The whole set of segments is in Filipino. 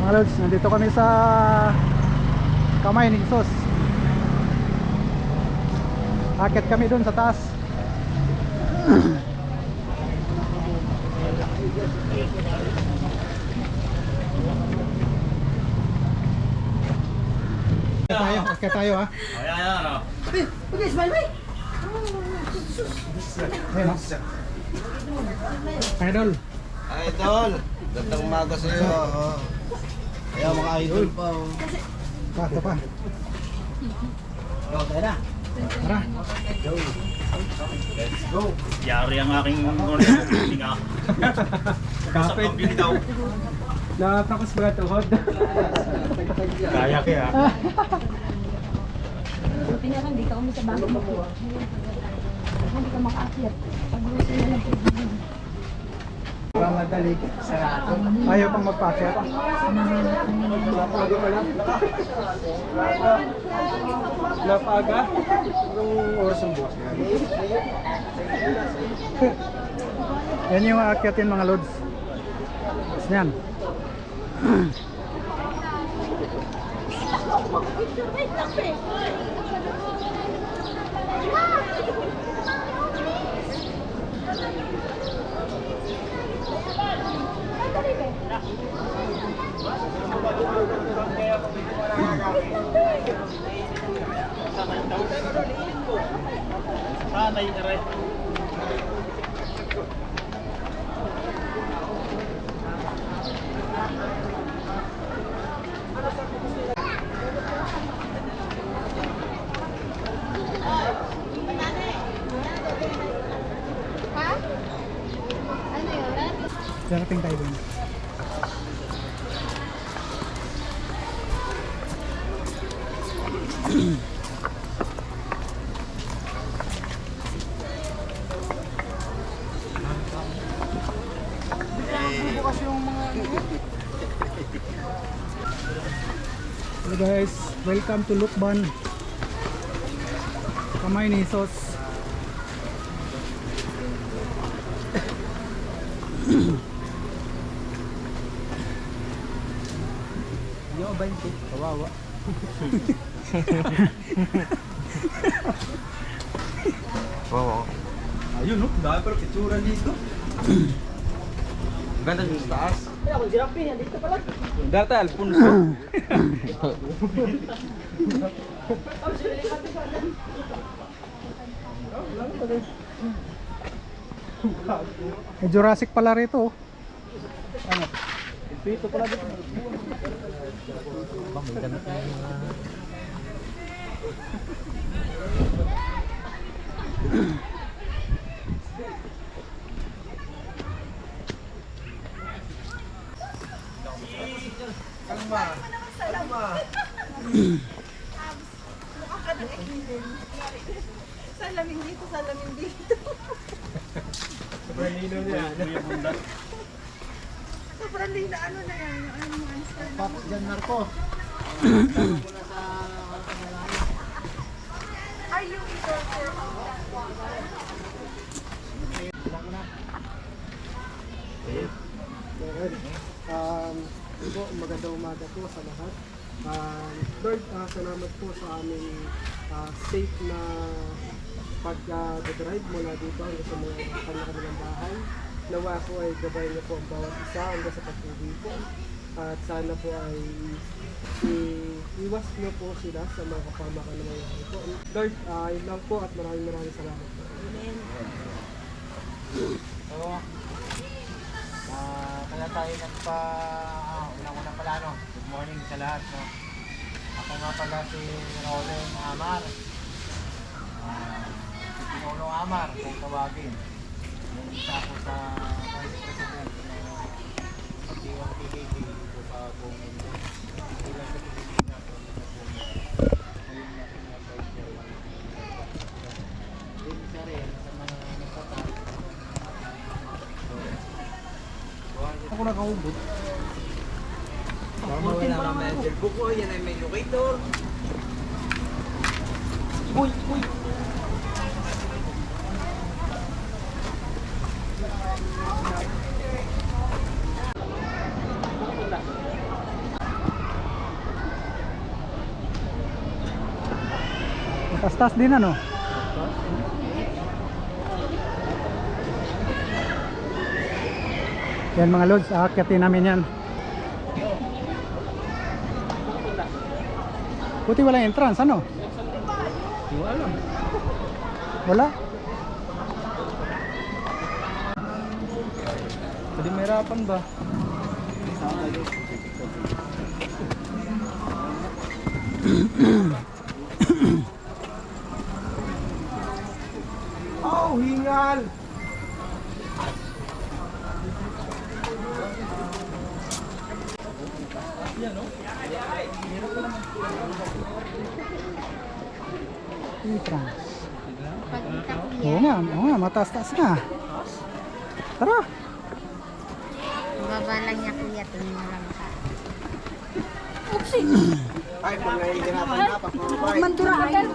Mga lods, nandito kami sa Kamay ni Jesus. Akit kami dun sa taas. Akit tayo ha. Ayan, ano? Okay, smile, bye. Ayun, idol. Idol! Gandang umaga sa iyo. Ayan, mga idol pa. Ito pa. Okay na. Tara. Let's go. Yari ang aking opening ah. Kapit. Nakapakos ba tuhod? Kaya kaya. Buti nga lang, di ka umi sa bago mo. Hindi ka makaakyat. Pag-usin na lang po. Madali. Ayaw pang magpakit. Lapaga? Anong oras ang bukas yan? Yan yung aakyatin mga lods. Yan. Sanay na rin. Darating tayo dun. Hello guys, welcome to Lukban, Kamay ni Jesus. Yo, 20. Kawawa. Wow. Ayun, no? Dahil pero pitsura dito. Ganda yung taas. Kaya kung giraffe yan, dito pala. Dati, Alfonso. Jurassic pala rito. Oh. Ano? Dito pala dito. Kalma. Kalma. Salamin dito, salamin dito. Sobrang lino niya. Sobrang lina, ano na yan? Ano monster na? Tapos dyan, Marco. Are you sure? Po, magandang umaga po sa lahat. Lord, salamat po sa aming safe na pag-drive mula dito hanggang sa mga kanilang bahay. Nawa po ay gabay niyo po ang bawat isa hanggang sa pag-uwi po. At sana po ay iwas niyo po sila sa mga kapamakan na mayroon po. Lord, yun lang po at maraming salamat po. Amen. Kaya tayo unang-una pala no. Good morning sa lahat no. Ako nga pala si Rolen Amar. Si Pinolo Amar kung tawagin. Yung isa ako sa Vice President ng Pagdiwang PKK dito sa buong mundo. Hindi lang sa Pilipinas, kundi sa buong mundo. Ngayon natin na Vice Chairman. Din isa rin sa mga nagtatapos. Ako nakahubog. Tama, wala ka medal book ko. Yan ay may locator. Uy! Uy! Tastas din ano? Yan mga lods, aakyatin namin yan. Buti wala entrance, ano? Wala. Wala? Pwede mahirapan ba? Oh, hingal! Entrance. Pag-ikap Oo nga, mataas-taas na. Tara! Baba lang niya kuya, tingin mo lang ka. Ay, pag nahihirapan na, pagpapay. Mantura ay. Lang.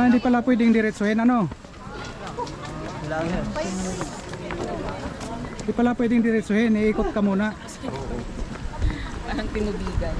Hindi pala pwedeng diretsuhin, ano? Hindi pala pwedeng diretsuhin, iikot ka muna. Parang tinubigan.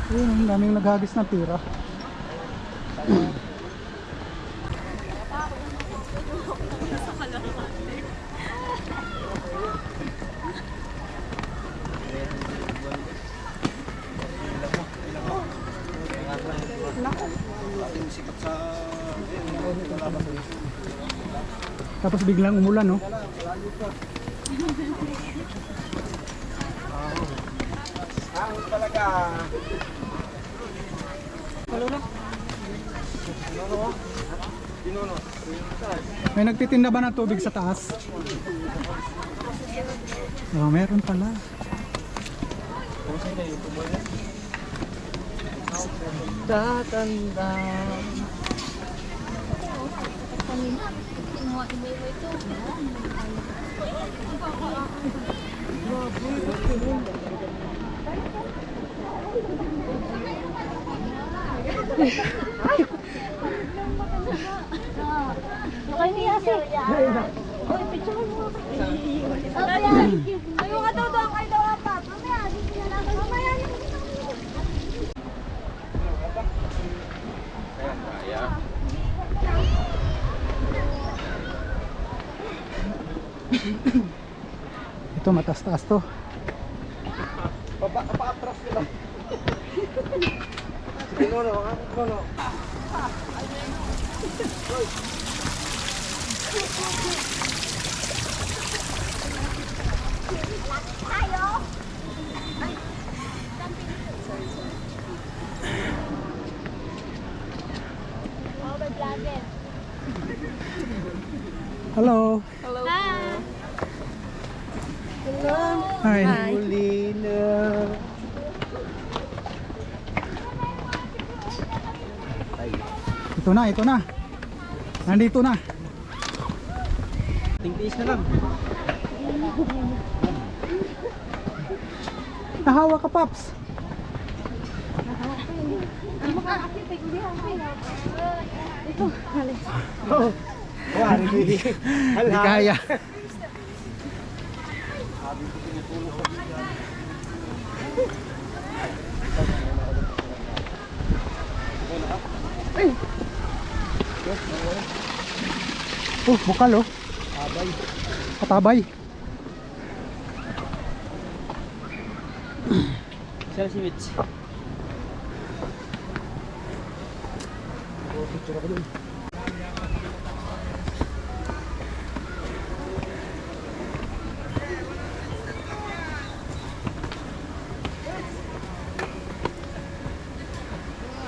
Ayun, ang daming naghagis ng pira. Tapos biglang umulan, no? Ang talaga. May nagtitinda ba ng tubig sa taas? Oh, meron pala. Tatanda. Ay, niya si. Oy, picture mo. Ayaw ka daw doon kay daw apat. Mamaya, dito na lang. Mamaya yung Ito matas-taas to. Paatras nila. Sige, no. Hello. Hi. Huli na. Ito na. Nandito na. Tingtiis na lang. Nahawa ka, Paps. Hindi kaya. Bukal, oh. Katabay. Siya si Mitch.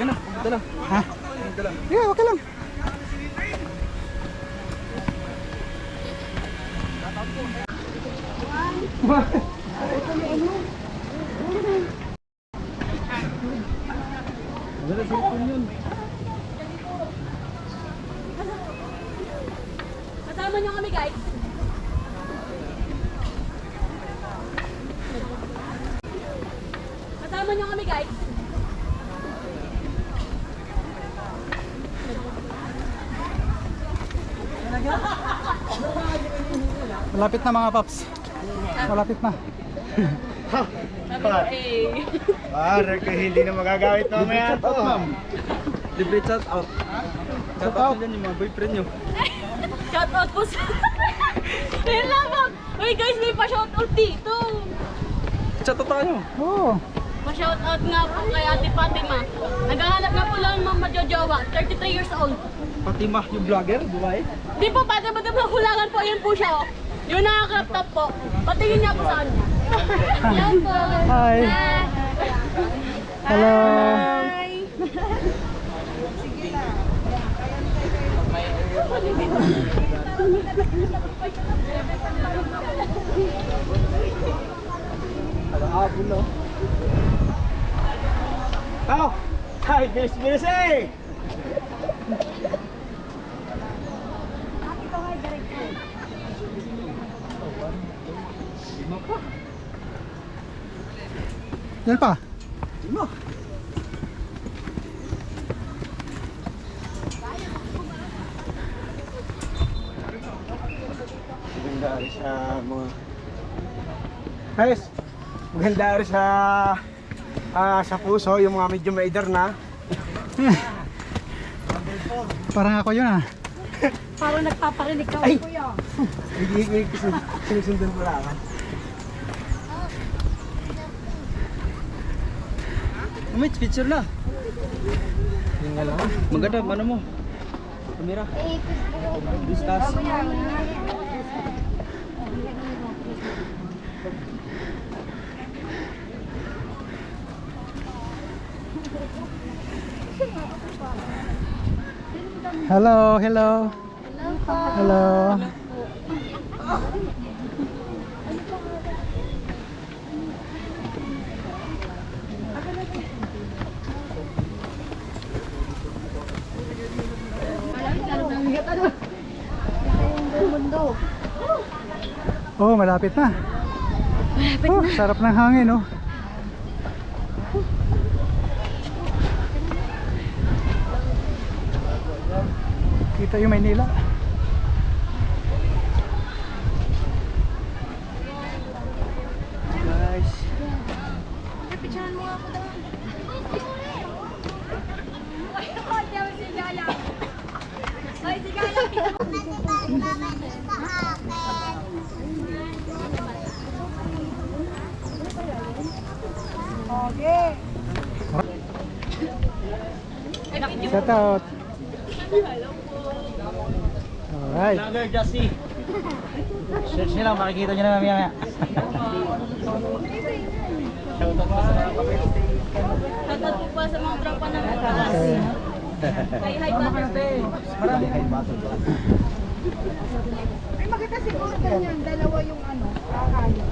Okay na, dala. Ha? Yeah, okay lang. Dala cellphone yun. Kasama niyo kami, guys. Malapit na mga paps. Malapit na. Pare ko hindi na magagamit mamaya to. Libre chat out. Chat out yan yung mga boyfriend nyo. Shout out po sa... Ayun lang. Uy guys, may pa-shout out dito. Chat out tayo. Oo. Pa-shout out nga po kay Ate Fatima. Naghahanap nga po lang ng majojowa, 33 years old. Fatima, yung vlogger, buhay. Di po, Fatima, hulangan po, yun po siya. Oh. Yung naka-crop top po. Patingin niya po sa kanya. Yan po. Hi. Hello. Hapon no? Oh! Ay, bilis-bilis eh! Yan pa. Maganda rin sa mga... Guys, maganda rin sa puso, yung mga medyo maidar na. Parang ako yun ah. Parang nagpaparinig ka, kuya. Hindi sinusundan ko lang. Umit, picture na. Yung nga lang. Maganda, ano mo? Kamera. Distas. Hello, hello. Hello. Oh, malapit na. Oh, sarap ng hangin, oh. Kita yung Maynila. Guys. Picturean mo ako daw. Ay, si Gala. Shout out. Alright. Vlogger Jassy. Search nyo lang, makikita nyo na mamaya. Shoutout po pa sa mga tropa ng Okay. Hi, hi, Butter. Marami kayo bato. Ay, maganda siguro ganyan. Dalawa yung ano, kakayo.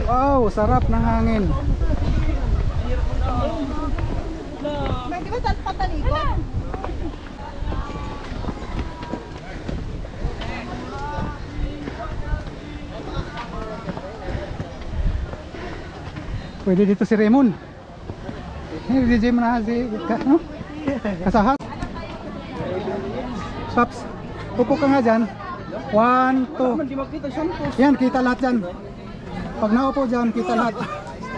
Wow, sarap ng hangin. May di ba saan patalikod? Pwede dito si Raymond. DJ mo na si no? Kasahas. Paps, upo ka nga dyan. 1, 2. Hindi makita siya po. Yan, kita lahat dyan. Pag naupo dyan, kita lahat.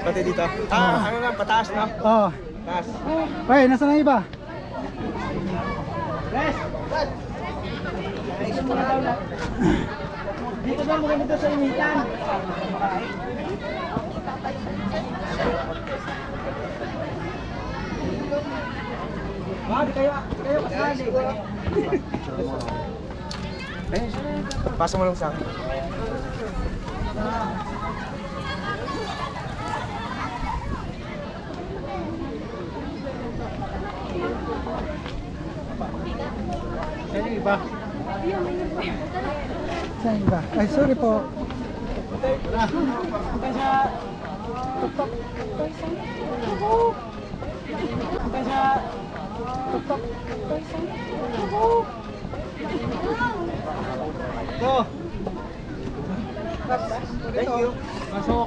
Pati dito. Ano lang, pataas na. Oh. Taas. Ay, nasa na iba? Dito daw, maganda daw sa imitan. Di kayo kasali. Pasa mo lang sa akin. Ano yung iba? Saan iba? Ay, sorry po. Go! Thank you. Masok.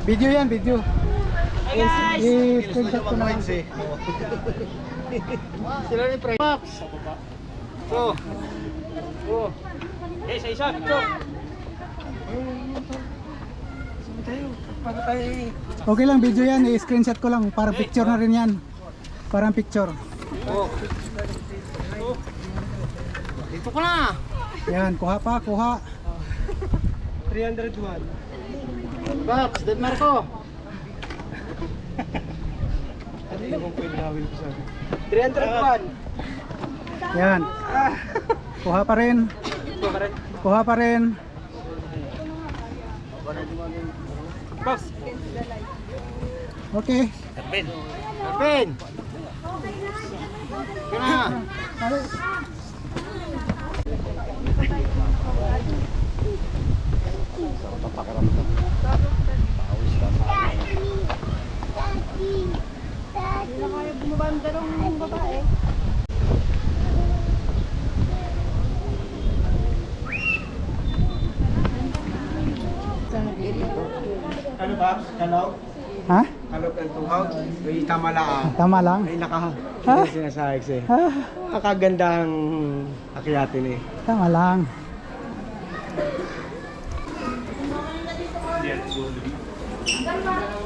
Video yan, video. I-screenshot ko na lang. Sila ni Pre. Pops. So. Oh. Eh, sa isa. Okay lang, video yan. I-screenshot ko lang. Para picture na rin yan. Parang picture. Oh. Dito ko na. Yan, kuha pa, kuha. 301. Pops, Dad Marco. Ano yung pwede gawin ko sa 301. Yan. Kuha pa rin. Kuha pa rin. Okay. Erpen. Ito na. Hindi na kaya bumabanda ng babae. Ano ba? Kalaw? Ha? Kalaw ang tuhog? May tama lang. Tama lang. Ay naka. Ha? Hindi sinasabi kasi. Ha? Nakagandang akyatin eh. Tama lang. Ganda.